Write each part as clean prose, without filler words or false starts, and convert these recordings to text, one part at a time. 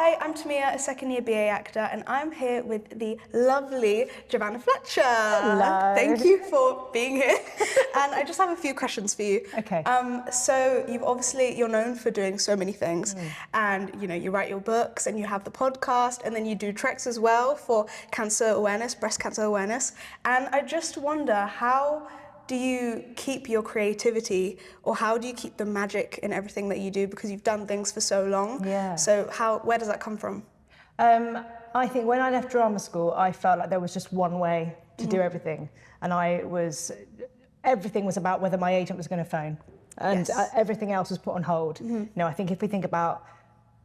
Hi, I'm Tamiya, a second-year BA actor, and I'm here with the lovely Giovanna Fletcher. Hello. Thank you for being here. And I just have a few questions for you. Okay. So you're known for doing so many things, and you write your books, and you have the podcast, and then you do treks as well for cancer awareness, breast cancer awareness. And I just wonder, how do you keep your creativity, or how do you keep the magic in everything that you do, because you've done things for so long? Yeah. So where does that come from? I think when I left drama school, I felt like there was just one way to do everything, and everything was about whether my agent was going to phone, and Yes. everything else was put on hold. I think if we think about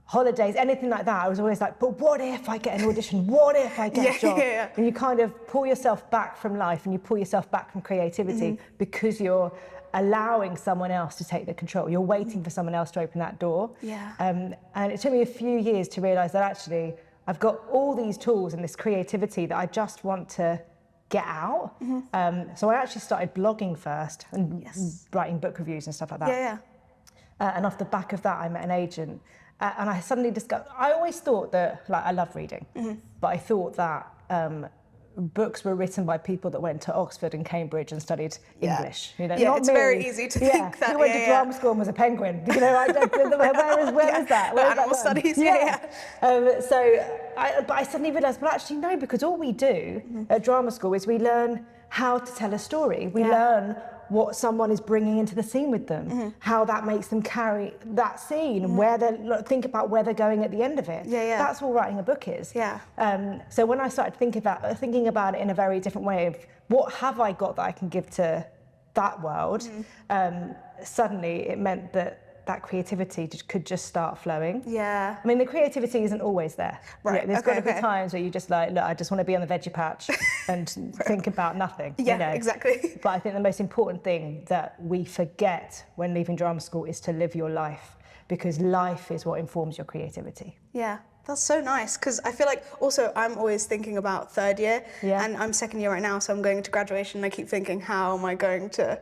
holidays, anything like that, I was always like, but what if I get an audition? What if I get a job? Yeah. And you kind of pull yourself back from life, and you pull yourself back from creativity because you're allowing someone else to take the control. You're waiting for someone else to open that door. Yeah. And it took me a few years to realise that actually I've got all these tools and this creativity that I just want to get out. So I actually started blogging first and writing book reviews and stuff like that. Yeah. And off the back of that, I met an agent. And I suddenly discovered, I always thought that, I love reading, but I thought that books were written by people that went to Oxford and Cambridge and studied English. Yeah, not it's me. very easy to think that. Who went to drama school and was a penguin? Where is that? Where is Animal that studies, But I suddenly realised, well, actually, no, because all we do at drama school is we learn how to tell a story. We learn what someone is bringing into the scene with them, how that makes them carry that scene, think about where they're going at the end of it. That's all writing a book is. So when I started thinking about it in a very different way of what have I got that I can give to that world, suddenly it meant that creativity could just start flowing. I mean, the creativity isn't always there. Right. There's got to be times where you just look, I just want to be on the veggie patch and think about nothing. Exactly. But I think the most important thing that we forget when leaving drama school is to live your life, because life is what informs your creativity. Yeah. That's so nice, because I feel like also I'm always thinking about third year, and I'm second year right now, so I'm going into graduation, and I keep thinking, how am I going to,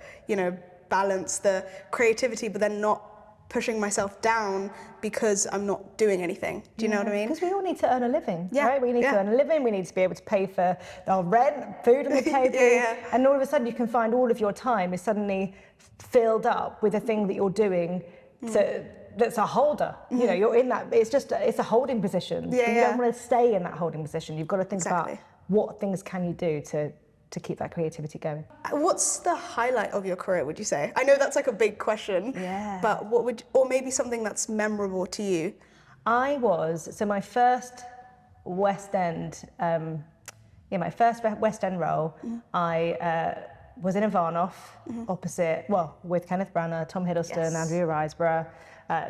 balance the creativity, but then not pushing myself down because I'm not doing anything. Do you know what I mean? Because we all need to earn a living, right? We need to earn a living, we need to be able to pay for our rent, food on the table, and all of a sudden you can find all of your time is suddenly filled up with a thing that you're doing that's a holder. You're in that, it's a holding position. You don't want to stay in that holding position. You've got to think about what things can you do to keep that creativity going. What's the highlight of your career, would you say? I know that's like a big question, but or maybe something that's memorable to you? So my first West End, role, I was in Ivanov with Kenneth Branagh, Tom Hiddleston, Andrea Riseborough,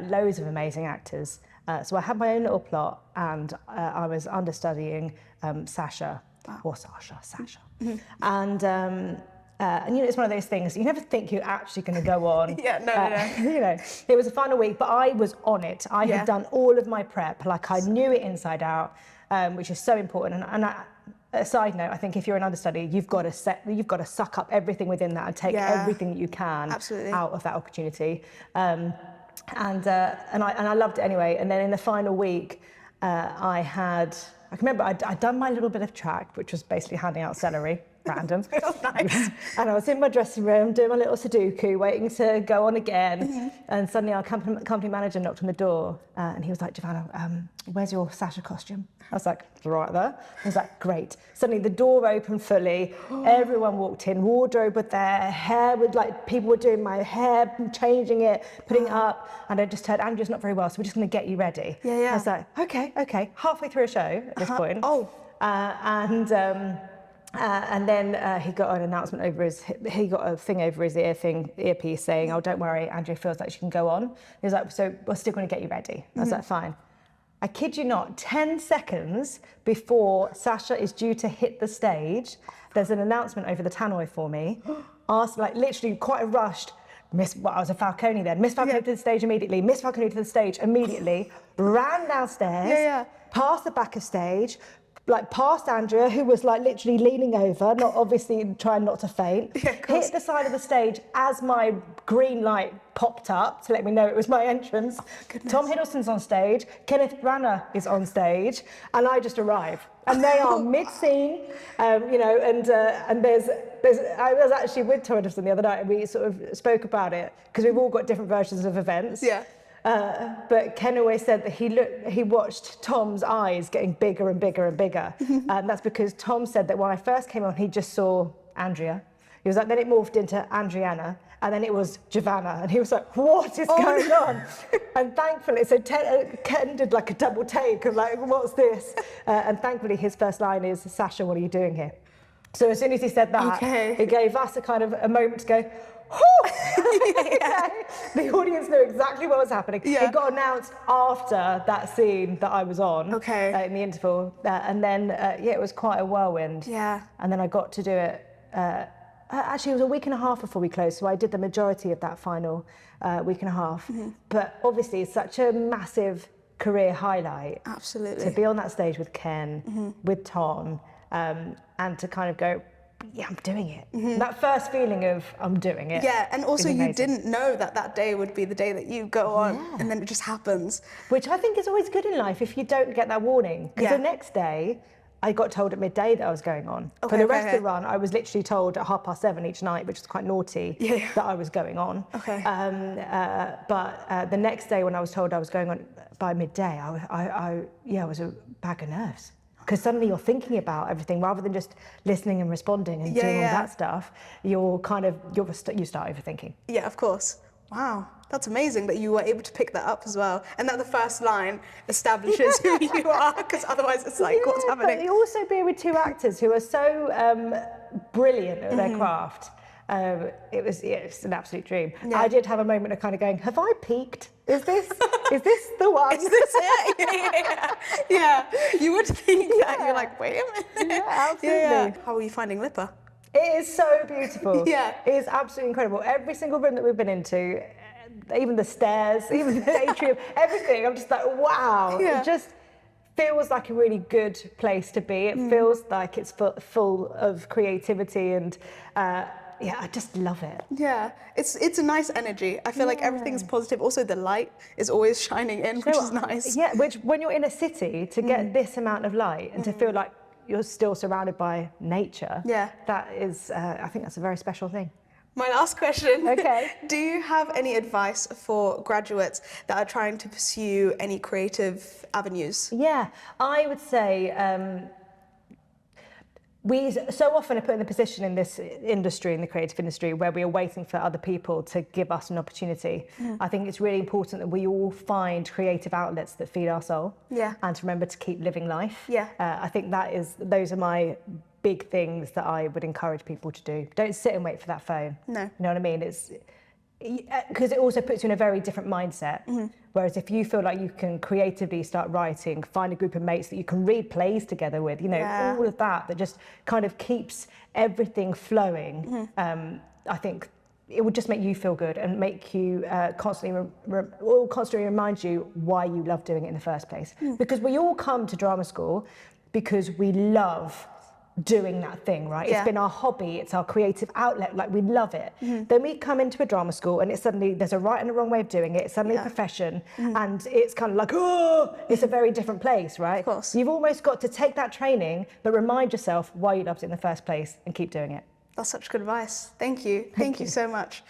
loads of amazing actors. So I had my own little plot, and I was understudying Sasha. Or Sasha. And it's one of those things, you never think you're actually going to go on. No. It was a final week, but I was on it. I had done all of my prep, I knew it inside out, which is so important. And a side note, I think if you're an understudy, you've got to suck up everything within that and take everything that you can out of that opportunity. And I loved it anyway. And then in the final week, I can remember I'd done my little bit of track, which was basically handing out celery, random. Oh, nice. And I was in my dressing room doing my little Sudoku, waiting to go on again. And suddenly our company manager knocked on the door, and he was like, Giovanna, where's your Sasha costume? I was like, right there. He was like, great. Suddenly the door opened fully, everyone walked in, wardrobe was there, hair was people were doing my hair, changing it, putting it up, and I just heard, Andrew's not very well, so we're just gonna get you ready. I was like, okay, halfway through a show at this point. And then he got an announcement he got a thing over his earpiece saying, oh, don't worry, Andrea feels like she can go on. He was like, so we're still gonna get you ready. I was like, fine. I kid you not, 10 seconds before Sasha is due to hit the stage, there's an announcement over the tannoy for me, literally quite a rushed, I was a Falcone then, Miss Falcone to the stage immediately, Miss Falcone to the stage immediately, ran downstairs, past the back of stage, like past Andrea, who was like literally leaning over, not obviously trying not to faint, hit the side of the stage as my green light popped up to let me know it was my entrance. Tom Hiddleston's on stage, Kenneth Branagh is on stage, and I just arrive. And they are mid-scene, you know, and there's I was actually with Tom Hiddleston the other night, and we sort of spoke about it, because we've all got different versions of events. Yeah. But Ken always said that he watched Tom's eyes getting bigger and bigger and bigger. And that's because Tom said that when I first came on, he just saw Andrea. He was like, then it morphed into Andriana, and then it was Giovanna. And he was like, what is going on? And thankfully, so Ken did like a double take of like, what's this? And thankfully, his first line is, Sasha, what are you doing here? So as soon as he said that, it gave us a kind of a moment to go, the audience knew exactly what was happening. It got announced after that scene that I was on in the interval, and then it was quite a whirlwind. And then I got to do it. Actually, it was a week and a half before we closed, so I did the majority of that final week and a half. But obviously, it's such a massive career highlight. Absolutely. To be on that stage with Ken, with Tom, and to kind of go, yeah, I'm doing it. That first feeling of I'm doing it. Yeah, and also you didn't know that that day would be the day that you go on, and then it just happens. Which I think is always good in life if you don't get that warning. Because the next day, I got told at midday that I was going on. For the rest of the run, I was literally told at 7:30 each night, which was quite naughty, that I was going on. But the next day when I was told I was going on by midday, I was a bag of nerves. Because suddenly you're thinking about everything rather than just listening and responding and doing all that stuff. You start overthinking. Yeah, of course. Wow, that's amazing that you were able to pick that up as well, and that the first line establishes who you are. Because otherwise, it's like, what's happening? But you also be with two actors who are so brilliant at their craft. It's an absolute dream. I did have a moment of kind of going, have I peaked? Is this the one? Is this it? Yeah. You would think that. You're like, wait a minute. Yeah, absolutely. How are you finding LIPA? It is so beautiful. It is absolutely incredible. Every single room that we've been into, even the stairs, even the atrium, everything, I'm just like, wow. It just feels like a really good place to be. It feels like it's full of creativity and I just love it. Yeah, it's a nice energy. I feel like everything's positive. Also, the light is always shining in, which is nice. Yeah, which when you're in a city, to get this amount of light and to feel like you're still surrounded by nature, that is, I think that's a very special thing. My last question. Okay. Do you have any advice for graduates that are trying to pursue any creative avenues? Yeah, I would say, we so often are put in the position in this industry, in the creative industry, where we are waiting for other people to give us an opportunity. I think it's really important that we all find creative outlets that feed our soul, and to remember to keep living life. I think those are my big things that I would encourage people to do. Don't sit and wait for that phone. No. You know what I mean? It's because it also puts you in a very different mindset. Whereas if you feel like you can creatively start writing, find a group of mates that you can read plays together with, you know, all of that just kind of keeps everything flowing. I think it would just make you feel good and make you constantly remind you why you love doing it in the first place. Because we all come to drama school because we love doing that thing, right? It's been our hobby, it's our creative outlet, like we love it. Then we come into a drama school and it's suddenly, there's a right and a wrong way of doing it, it's suddenly a profession, and it's kind of like, oh, it's a very different place, right? Of course. You've almost got to take that training, but remind yourself why you loved it in the first place and keep doing it. That's such good advice. Thank you. Thank you so much.